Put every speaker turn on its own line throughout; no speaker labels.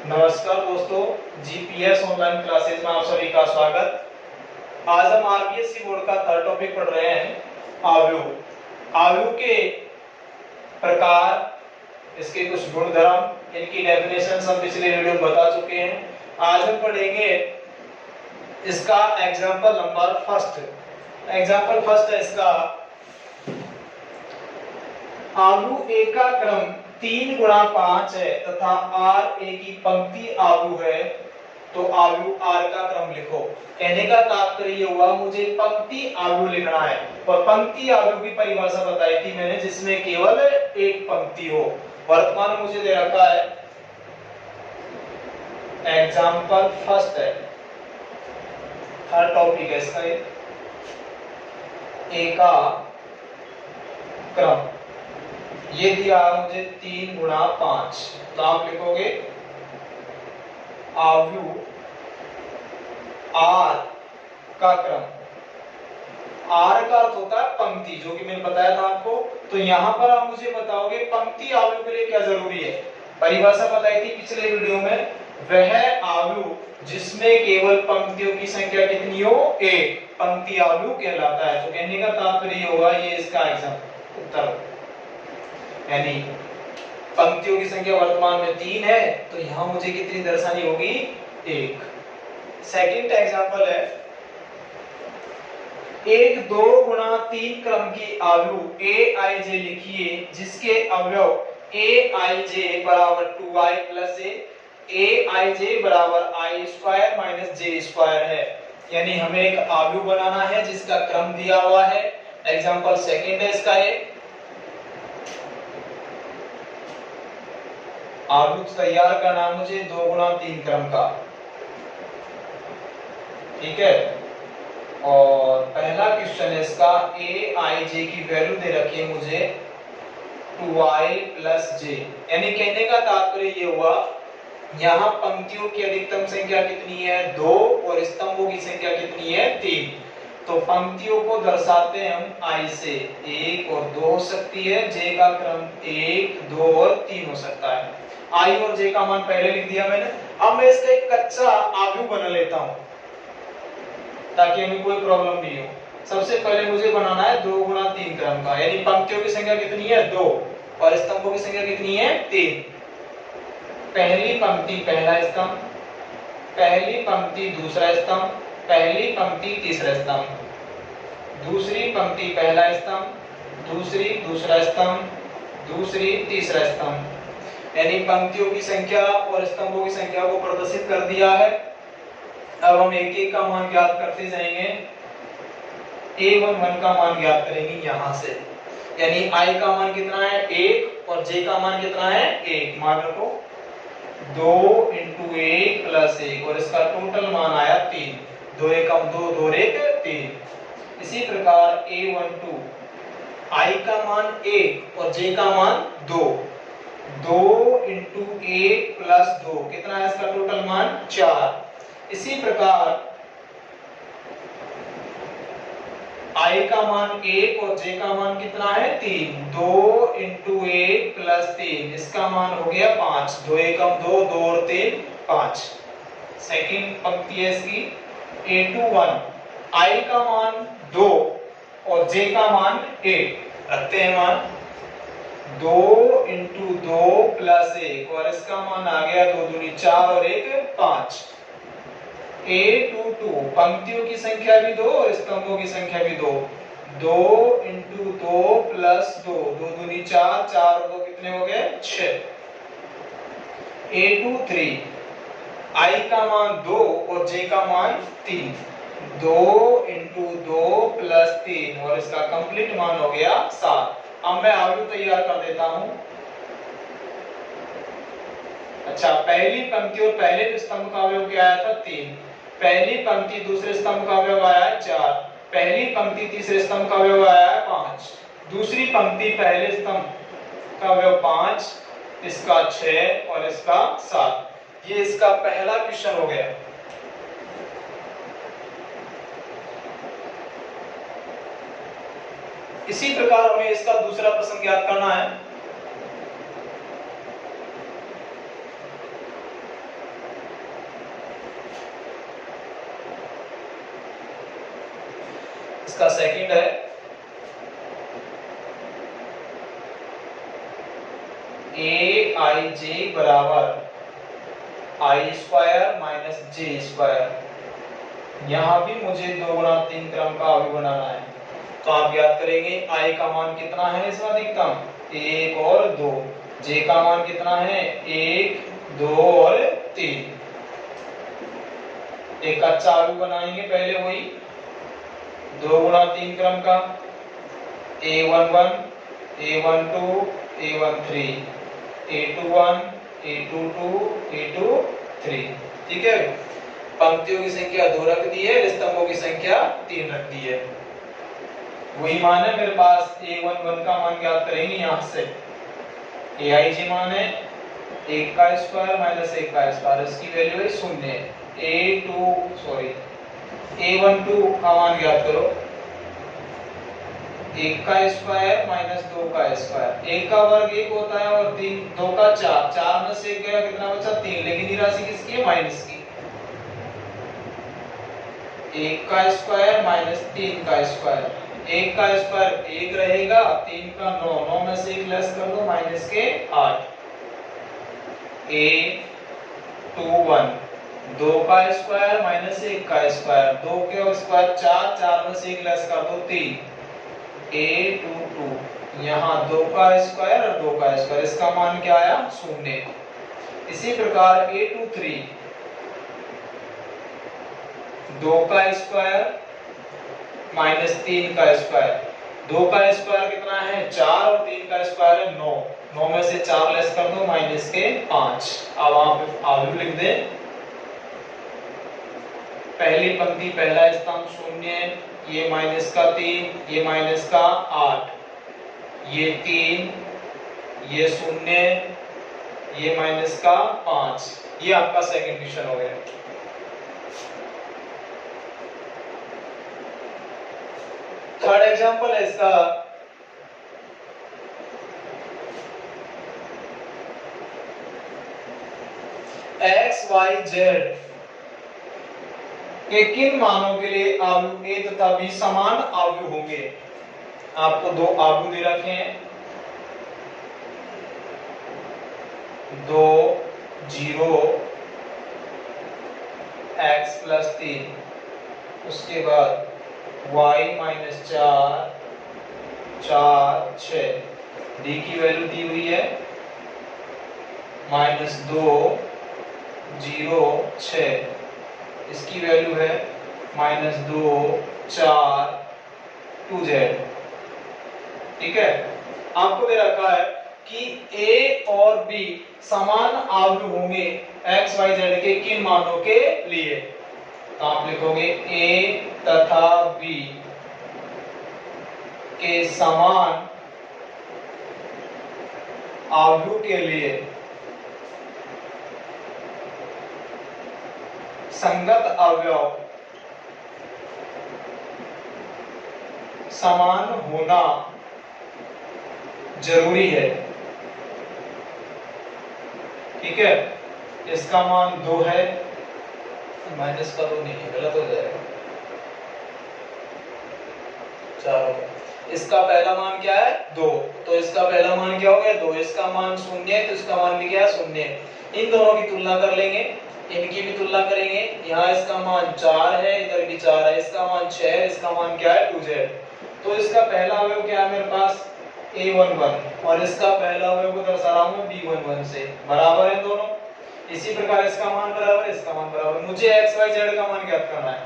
नमस्कार दोस्तों, GPS online classes में आप सभी का स्वागत। आज हम आरबीएससी बोर्ड का थर्ड टॉपिक पढ़ रहे हैं, आव्यूह। आव्यूह के प्रकार, इसके कुछ गुणधर्म, इनकी डेफिनेशन हम पिछले वीडियो में बता चुके हैं। आज हम पढ़ेंगे इसका example number first. Example first है इसका, आव्यूह ए का क्रम 3 गुणा 5 है तथा आर ए की पंक्ति आव्यूह है, तो आव्यूह आर का क्रम लिखो। कहने का तात्पर्य ये हुआ, मुझे पंक्ति आव्यूह लिखना है और पंक्ति आव्यूह की परिभाषा बताई थी मैंने, जिसमें केवल एक पंक्ति हो। वर्तमान में मुझे दे रखा है एग्जाम्पल फर्स्ट है, थर्ड टॉपिक है इसका, ए का क्रम ये दिया मुझे 3 गुणा 5, तो आप लिखोगे आव्यूह आर का क्रम। आर का अर्थ होता है पंक्ति, जो कि मैंने बताया था आपको। तो यहां पर आप मुझे बताओगे पंक्ति आव्यूह के लिए क्या जरूरी है। परिभाषा बताई थी पिछले वीडियो में, वह आव्यूह जिसमें केवल पंक्तियों की संख्या कितनी हो, एक, पंक्ति आव्यूह कहलाता है। तो कहने का तात्पर्य होगा, ये इसका एग्जाम्पल उत्तर, यानी पंक्तियों की संख्या वर्तमान में 3 है, तो यहां मुझे कितनी दर्शानी होगी, 1। सेकंड एग्जांपल है, एक 2 गुणा 3 क्रम की आव्यूह ए आई जे लिखिए, जिसके अवयव ए आई जे बराबर 2i प्लस ए आई जे बराबर आई स्क्वायर माइनस जे स्क्वायर है। यानी हमें एक आव्यूह बनाना है जिसका क्रम दिया हुआ है। एग्जांपल सेकंड है इसका, आव्यूह तैयार करना मुझे 2 गुणा 3 क्रम का, ठीक है। और पहला क्वेश्चन है इसका, ए आई जे की वैल्यू दे रखी है मुझे 2i प्लस जे। यानी कहने का तात्पर्य ये हुआ, यहाँ पंक्तियों की अधिकतम संख्या कितनी है, 2, और स्तंभों की संख्या कितनी है, 3। तो पंक्तियों को दर्शाते हैं हम i से, 1 और 2 हो सकती है, j का क्रम 1, 2 और 3 हो सकता है। i और j का मान पहले लिख दिया मैंने। अब मैं इसका एक कच्चा आव्यूह बना लेता हूं ताकि हमें कोई प्रॉब्लम नहीं हो। सबसे पहले मुझे बनाना है 2 गुणा 3 क्रम का, यानी पंक्तियों की संख्या कितनी है, 2, और स्तंभों की संख्या कितनी है, 3। पहली पंक्ति पहला स्तंभ, पहली पंक्ति दूसरा स्तंभ, पहली पंक्ति तीसरा स्तंभ, दूसरी पंक्ति पहला स्तंभ, दूसरी दूसरा स्तंभ, दूसरी तीसरा स्तंभ। यानी पंक्तियों की संख्या और स्तंभों की संख्या को प्रदर्शित कर दिया है। अब हम एक एक का मान ज्ञात करते जाएंगे। a11 का मान ज्ञात करेंगे यहां से, यानी i का मान कितना है, 1, और j का मान कितना है, 1। मान रखो 2 × 1 + 1, और इसका टोटल मान आया 3। 2 एकम 2, 2 और 1 3। इसी प्रकार a12, i का मान 1 और j का मान 2, 2 × 1 + 2, कितना है इसका टोटल मान, 4। इसी प्रकार i का मान 1 और j का मान कितना है, 3, 2 × 1 + 3, इसका मान हो गया 5। 2 एकम 2, 2 और 3 5। सेकंड पंक्ति है इसकी, a21, i का मान 2 और j का मान 1, रखते हैं मान 2 × 2 + 1, और इसका मान आ गया 2 दूनी 4 और 1 5। a22, पंक्तियों की संख्या भी 2 और स्तंभों की संख्या भी 2, 2 × 2 + 2, 2 दूनी 4, 4 और 2 कितने हो गए, 6। a23, i का मान 2 और j का मान 3, 2 × 2 + 3, और इसका कंप्लीट मान हो गया 7। अब मैं आव्यूह तैयार कर देता हूं। अच्छा, पहली पंक्ति और पहले स्तंभ का अवयव क्या आया था, 3। पहली पंक्ति दूसरे स्तंभ का अवयव आया है 4। पहली पंक्ति तीसरे स्तंभ का अवयव आया है 5। दूसरी पंक्ति पहले स्तंभ का अवयव 5, इसका 6 और इसका 7। ये इसका पहला क्वेश्चन हो गया। इसी प्रकार हमें इसका दूसरा प्रश्न ज्ञात करना है। इसका सेकंड है ए आई जे बराबर आई स्क्वायर माइनस जे स्क्वायर। यहां भी मुझे 2 गुना 3 क्रम का अवयव बनाना है, तो आप याद करेंगे आई का मान कितना है इसमें अधिकतम 1 और 2, जे का मान कितना है 1 2 और 3। एक अच्छा अवयव बनाएंगे पहले वही 2 गुना 3 क्रम का a11 a12 a13 a21 a22 a23। ठीक है, पंक्तियों की संख्या 2 रख दी है, स्तंभों की संख्या 3 रख दी है। वही मान है मेरे पास a11 का मान ज्ञात करेंगे यहां से aij मान है 1 का स्क्वायर माइनस 1 का स्क्वायर, इसकी वैल्यू है 0। a12 का मान ज्ञात करो 1 का स्क्वायर माइनस 2 का स्क्वायर, 1 का वर्ग 1 होता है और 3 2 का 4, 4 में से 1 गया कितना बचा 3, लेकिन ये राशि किसकी है माइनस की। 1 का स्क्वायर माइनस 3 का स्क्वायर, 1 का स्क्वायर 1 रहेगा, 3 का 9, 9 में से 1 लेस कर दो माइनस के 8। a21 2 का स्क्वायर माइनस 1 का स्क्वायर, 2 के स्क्वायर 4, 4 में से 1 लेस कर दो 3। a22 यहाँ 2 का स्क्वायर और 2 का स्क्वायर, इसका मान क्या आया 0। इसी प्रकार a23 2 का स्क्वायर माइनस 3 का स्क्वायर, 2 का स्क्वायर कितना है 4 और 3 का स्क्वायर है 9, 9 में से 4 लेस कर दो माइनस के 5। अब आप अवयव लिख दें, पहली पंक्ति पहला स्तंभ 0, ये माइनस का 3, ये माइनस का 8, ये 3, ये 0, ये माइनस का 5, ये आपका सेकंड क्वेश्चन हो गया। थर्ड एग्जांपल है इसका एक्स वाई जेड के किन मानों के लिए अवयव ए तथा बी समान अवयव होंगे। आपको 2 अवयव दे रखे हैं 2 0 x प्लस 3, उसके बाद y माइनस 4 4 6, डी की वैल्यू दी हुई है माइनस 2 0 6, इसकी वैल्यू है माइनस 2 4 2z। ठीक है, आपको दे रखा है कि a और b समान अवयव होंगे x y z के किन मानों के लिए। तो आप लिखोगे a तथा b के समान अवयव के लिए संगत अवयव समान होना जरूरी है। ठीक है, इसका मान 2 है, माइनस का 2 नहीं है, गलत हो जाएगा 4 होगा। इसका पहला मान क्या है 2, तो इसका पहला मान क्या हो गया 2, इसका मान 0 है तो इसका मान भी क्या है 0 है। इन दोनों की तुलना कर लेंगे, इनकी भी तुलना करेंगे, यहाँ इसका मान 4 है, इधर भी 4 है, इसका मान 6 है, इसका मान क्या है 2z। तो इसका पहला अवयव क्या है मेरे पास a11 और इसका पहला अवयव को दर्शा रहा हूं b11 से, बराबर है दोनों। इसी प्रकार इसका मान बराबर, इसका मान बराबर। मुझे x y z का मान ज्ञात करना है,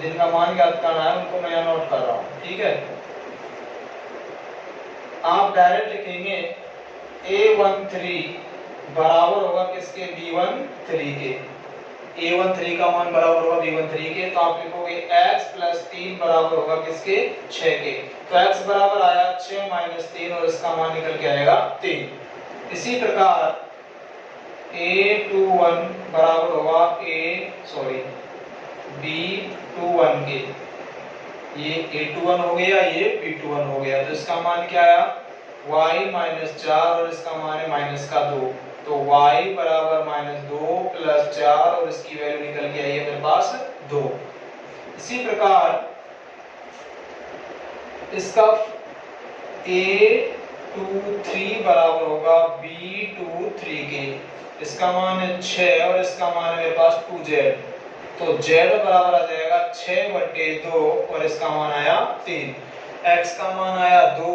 जिनका मान ज्ञात करना है उनको मैं यहाँ नोट कर रहा हूँ। ठीक है, आप डायरेक्ट लिखेंगे a13 बराबर होगा किसके b13 के, a13 का मान बराबर होगा b13 के, तो आप लिखोगे x प्लस 3 बराबर होगा किसके 6 के। तो x बराबर आया 6 माइनस 3 और इसका मान निकल के आएगा 3। इसी प्रकार a21 बराबर होगा b21 के, ये a21 हो गया, ये b21 हो गया, तो इसका मान क्या आया y माइनस 4 और इसका मान है माइनस का 2, तो y बराबर माइनस 2 प्लस 4 और इसकी वैल्यू निकल के आई है मेरे पास 2। इसी प्रकार इसका A23 बराबर होगा B23 के। इसका मान है 6 और इसका मान है मेरे पास 2Z। तो Z बराबर आ जाएगा 6/2 और इसका मान आया 3। X का मान आया 2,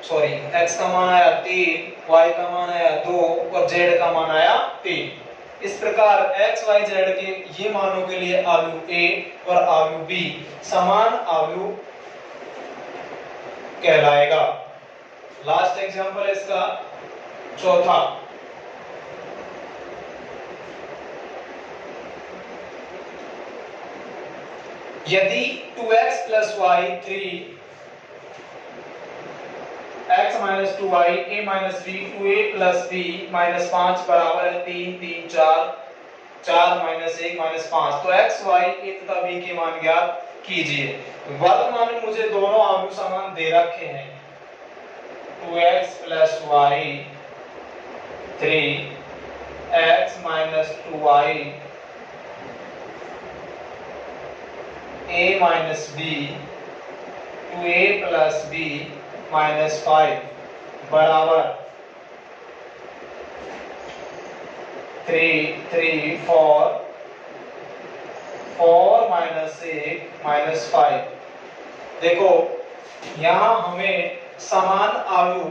सॉरी X का मान आया 3, Y का मान आया 2 और Z का मान आया 3। इस प्रकार X, Y, Z के ये मानों के लिए अवयव A और अवयव B समान अवयव कहलाएगा। लास्ट एग्जांपल है इसका चौथा। यदि 2x + y 3 x - 2y a - b 2a + b - 5 बराबर है 3 3 4 4 - 1 - 5। तो x, y, a तथा b के मान ज्ञात कीजिए। वर्तमान में मुझे दोनों अवयव समान दे रखे हैं। 2x + y 3 x - 2y a - b 2a + b - 5 बराबर 3 3 4 4 - 1 - 5। देखो यहाँ हमें समान अवयव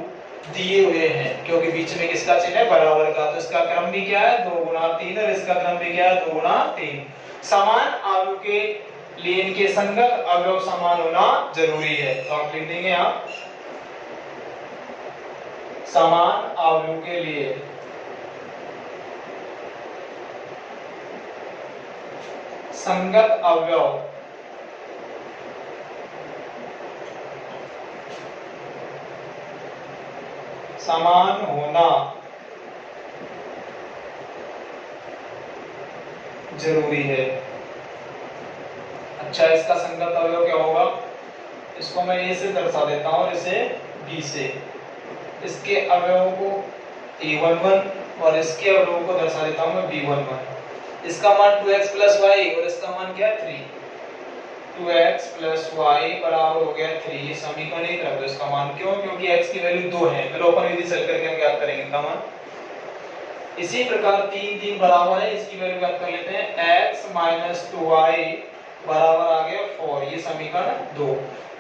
दिए हुए हैं क्योंकि बीच में किसका चिन्ह है, बराबर का। तो इसका क्रम भी क्या है, 2 × 3 और इसका क्रम भी क्या है, 2 × 3। समान अवयव के लिए इनके संगत अवयव समान होना जरूरी है। तो आप लिख देंगे यहाँ समान अवयव के लिए संगत अवयव समान होना जरूरी है। अच्छा, इसका संगत अवयव क्या होगा, इसको मैं ए से दर्शा देता हूं और इसे बी से। इसके अवयवों को a11 और इसके अवयवों को दर्शा देता हूं मैं b11। इसका मान 2x + y और इसका मान क्या है 3। 2x + y बराबर हो गया 3। समीकरण 1 रख दो इसका मान। क्यों, क्योंकि x की वैल्यू 2 है। विलोपन विधि से करके हम ज्ञात करेंगे इनका मान। इसी प्रकार 3 3 बराबर है, इसकी वैल्यू ज्ञात कर लेते हैं। x - 2y बराबर आ गया 4। ये समीकरण 2।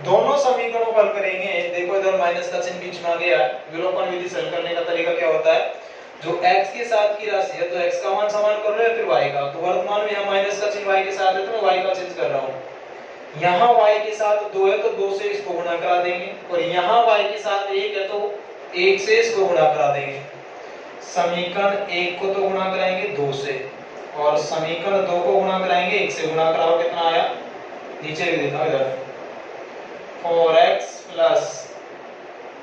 दोनों समीकरणों को हल करेंगे। देखो इधर माइनस का चिन्ह बीच में आ गया। विलोपन विधि से हल करने का तरीका क्या होता है, जो x के साथ की राशि है तो x का मान समान कर लो या फिर y का। तो वर्तमान में यहाँ माइनस का चिन्ह y के साथ है तो मैं y का चिन्ह कर रहा हूँ। यहाँ y के साथ 2 है तो 2 से इसको गुणा करा देंगे और यहाँ y के साथ 1 है तो 1 से इसको गुणा करा देंगे। समीकरण 1 को तो गुणा कराएंगे 2 से और समीकरण 2 को गुणा कराएंगे 1 से। गुणा कराओ कितना आया, नीचे लिख देता हूं इधर 4x +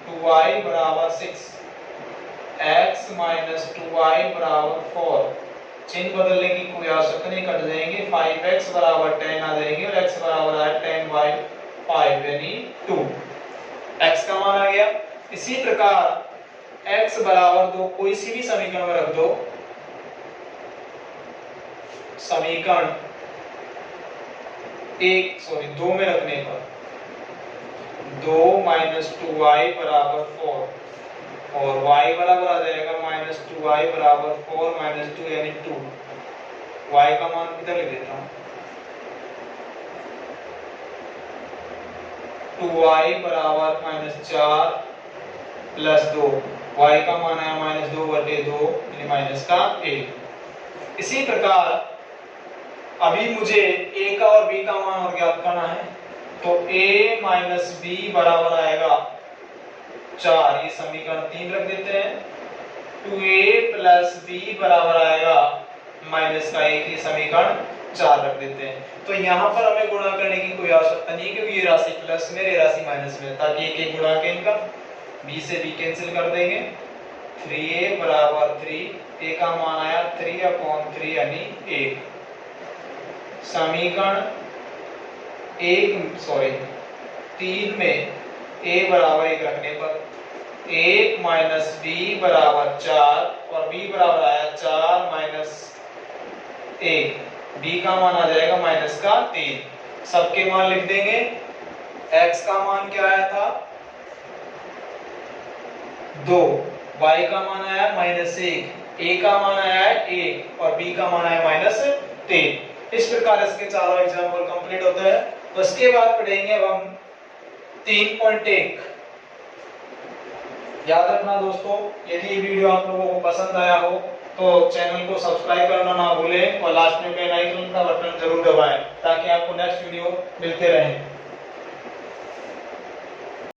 2y = 6 x - 2y = 4। चिन्ह बदलने की कोई आवश्यकता नहीं, कट जाएंगे। 5x = 10 आ जाएंगे और x बराबर है 10/5 यानी 2। x का मान आ गया। इसी प्रकार x = 2 कोई सी भी समीकरण में रख दो। समीकरण 2 में रखने पर 2 - 2y = 4 और y बराबर आ जाएगा -2y = 4 - 2 यानी 2। y का मान कितना लिख देता हूं, 2y = -4 + 2। y का मान है -2/2 यानी -1। इसी प्रकार अभी मुझे a का और b का मान और ज्ञात करना है। तो a - b बराबर आएगा 4। ये समीकरण 3 रख देते हैं। 2a + b बराबर आएगा -1। ये समीकरण 4 रख देते हैं। तो यहाँ पर हमें गुणा करने की कोई आवश्यकता नहीं क्योंकि ये राशि प्लस में, ये राशि माइनस में, ताकि एक गुणा के इनका b से b कैंसिल कर देंगे। 3a = 3, a का मान आया 3/3 यानी 1। समीकरण 3 में a = 1 रखने पर 1 - b = 4 और b बराबर आया 4 - 1। b का मान आ जाएगा -3। सबके मान लिख देंगे। x का मान क्या आया था 2, y का मान आया -1, a का मान आया 1 और b का मान आया -3। इस प्रकार इसके चारों एग्जाम्पल कंप्लीट होते हैं। उसके बाद पढ़ेंगे अब हम 3.1। याद रखना दोस्तों, यदि ये वीडियो आप लोगों को पसंद आया हो तो चैनल को सब्सक्राइब करना ना भूलें और लास्ट में बेल आइकन का बटन जरूर दबाएं ताकि आपको नेक्स्ट वीडियो मिलते रहें।